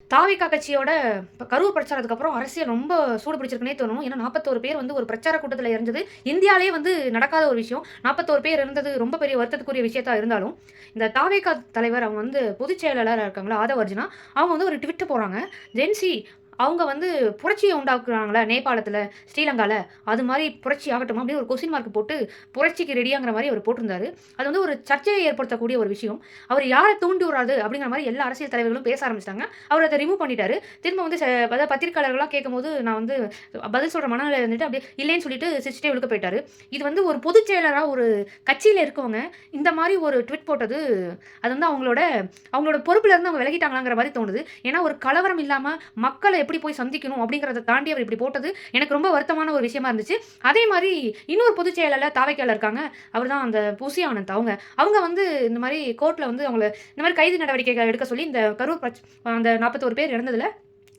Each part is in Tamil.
தாவேகா கட்சியோட கரூர் பிரச்சாரத்துக்கு அப்புறம் அரசியல் ரொம்ப சூடு பிடிச்சிருக்குன்னே தோணும். ஏன்னா 41 பேர் வந்து ஒரு பிரச்சார கூட்டத்தில இறந்தது இந்தியாவிலேயே வந்து நடக்காத ஒரு விஷயம். 41 பேர் இருந்தது ரொம்ப பெரிய வருத்தத்துக்குரிய விஷயத்தா இருந்தாலும், இந்த தாவேகா தலைவர் அவங்க வந்து பொதுச் செயலாளரா இருக்காங்கல்ல ஆதவ் அர்ஜுனா, அவங்க வந்து ஒரு ட்விட் போடுறாங்க. ஜென்சி அவங்க வந்து புரட்சிய உண்டாக்குறாங்கல்ல நேபாளத்தில, ஸ்ரீலங்கால, அது மாரி புரட்சி ஆகட்டுமா? அப்படின்னு ஒரு கொஸ்டின் மார்க் போட்டு புரட்சிக்கு ரெடியாங்கிற மாரி அவர் போட்டிருந்தாரு. அது வந்து ஒரு சர்ச்சையை ஏற்படுத்தக்கூடிய ஒரு விஷயம். அவர் யார தூண்டி விடுறாரு அப்படிங்கிற மாரி எல்லா அரசியல் தலைவர்களும் பேச ஆரம்பிச்சுட்டாங்க. அவர் அத ரிமூவ் பண்ணிட்டாரு. திரும்ப வந்து அதாவது பத்திரிக்கையாளர்கள்லாம் கேட்கும்போது, நான் வந்து பதில் சொல்ற மனநிலையில இருந்துட்டு அப்படியே இல்லைன்னு சொல்லிட்டு சிரிச்சுட்டே உள்ளுக்க போயிட்டாரு. இது வந்து ஒரு பொதுச் செயலரா ஒரு கட்சியில இருக்கவங்க இந்த மாரி ஒரு ட்வீட் போட்டது, அது வந்து அவங்களோட அவங்களோட பொறுப்புல இருந்து அவங்க விலகிட்டாங்களாங்கிற மாரி தோணுது. ஏன்னா ஒரு கலவரம் இல்லாம மக்கள எப்படி போய் சந்திக்கணும் அப்படிங்கிறத தாண்டி அவர் இப்படி போட்டது எனக்கு ரொம்ப வருத்தமான ஒரு விஷயமா இருந்துச்சு. அதே மாரி இன்னொரு பொதுச் செயலாளர் தாவேக்கால இருக்காங்க. அவர் தான் அந்த புசி ஆனந்த் அவங்க. அவங்க வந்து இந்த மாரி கோர்ட்ல வந்து அவங்கள இந்த மாரி கைது நடவடிக்கைகள் எடுக்க சொல்லி இந்த கரூர் அந்த 41 பேர் இறந்ததுல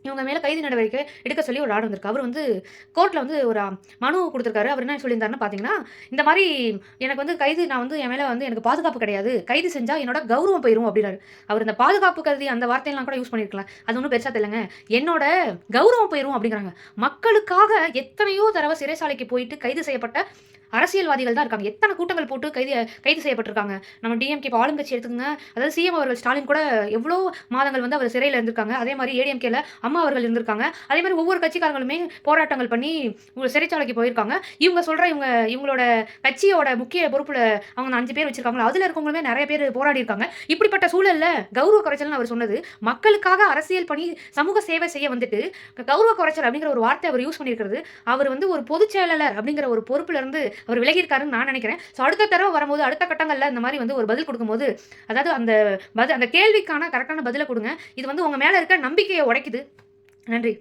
இவங்க மேல கைது நடவடிக்கை எடுக்க சொல்லி ஒரு ஆர்டர் வந்திருக்கு. அவர் வந்து கோர்ட்ல வந்து ஒரு மனு குடுத்திருக்காரு. அவர் என்ன சொல்லியிருந்தாருன்னு பார்த்தீங்கன்னா, இந்த மாரி எனக்கு வந்து நான் வந்து என் மேல வந்து எனக்கு பாதுகாப்பு கிடையாது. கைது செஞ்சா என்னோட கௌரவம் போயிரும் அப்டின்னாரு. அவர் இந்த பாதுகாப்பு கருதி அந்த வார்த்தையெல்லாம் கூட யூஸ் பண்ணியிருக்கலாம். அது ஒண்ணும் பெருசா தெரியலங்க. என்னோட கௌரவம் போயிரும் அப்டிங்கிறாங்க. மக்களுக்காக எத்தனையோ தடவ சிறைச்சாலைக்கு போயிட்டு கைது செய்யப்பட்ட அரசியல்வாதிகள் தான் இருக்காங்க. எத்தன கூட்டங்கள் போட்டு கைது செய்யப்பட்டிருக்காங்க. நம்ம டிஎம்கே இப்ப ஆளுங்கட்சி எடுத்துக்கங்க. அதாவது சிஎம் அவர்கள் ஸ்டாலின் கூட எவ்ளோ மாதங்கள் வந்து அவர் சிறையில இருந்திருக்காங்க. அதே மாரி ஏடிஎம்கேல அம்மா அவர்கள் இருந்திருக்காங்க. அதே மாரி ஒவ்வொரு கட்சிக்காரங்களுமே போராட்டங்கள் பண்ணி சிறைச்சாலைக்கு போயிருக்காங்க. இவங்க சொல்ற இவங்களோட கட்சியோட முக்கிய பொறுப்புல அவங்க 5 பேர் வச்சிருக்காங்கல்ல, அதுல இருக்கவங்களுமே நெறைய பேர் போராடி இருக்காங்க. இப்படிப்பட்ட சூழல்ல கௌரவ குறைச்சல்னு அவர் சொன்னது, மக்களுக்காக அரசியல் பணி, சமூக சேவை செய்ய வந்துட்டு, கௌரவ குறைச்சல் அப்படிங்கிற ஒரு வார்த்தைய அவர் யூஸ் பண்ணியிருக்கிறது, அவர் வந்து ஒரு பொதுச் செயலாளர் அப்படிங்கிற ஒரு பொறுப்புல இருந்து அவர் விலகியிருக்காருன்னு நான் நினைக்கிறேன். ஸோ அடுத்த தடவ வரும்போது, அடுத்த கட்டங்கள்ல இந்த மாரி வந்து ஒரு பதில் குடுக்கும்போது, அதாவது அந்த கேள்விக்கான கரெக்ட்டான பதில குடுங்க. இது வந்து உங்க மேல இருக்க நம்பிக்கைய உடைக்குது. நன்றி.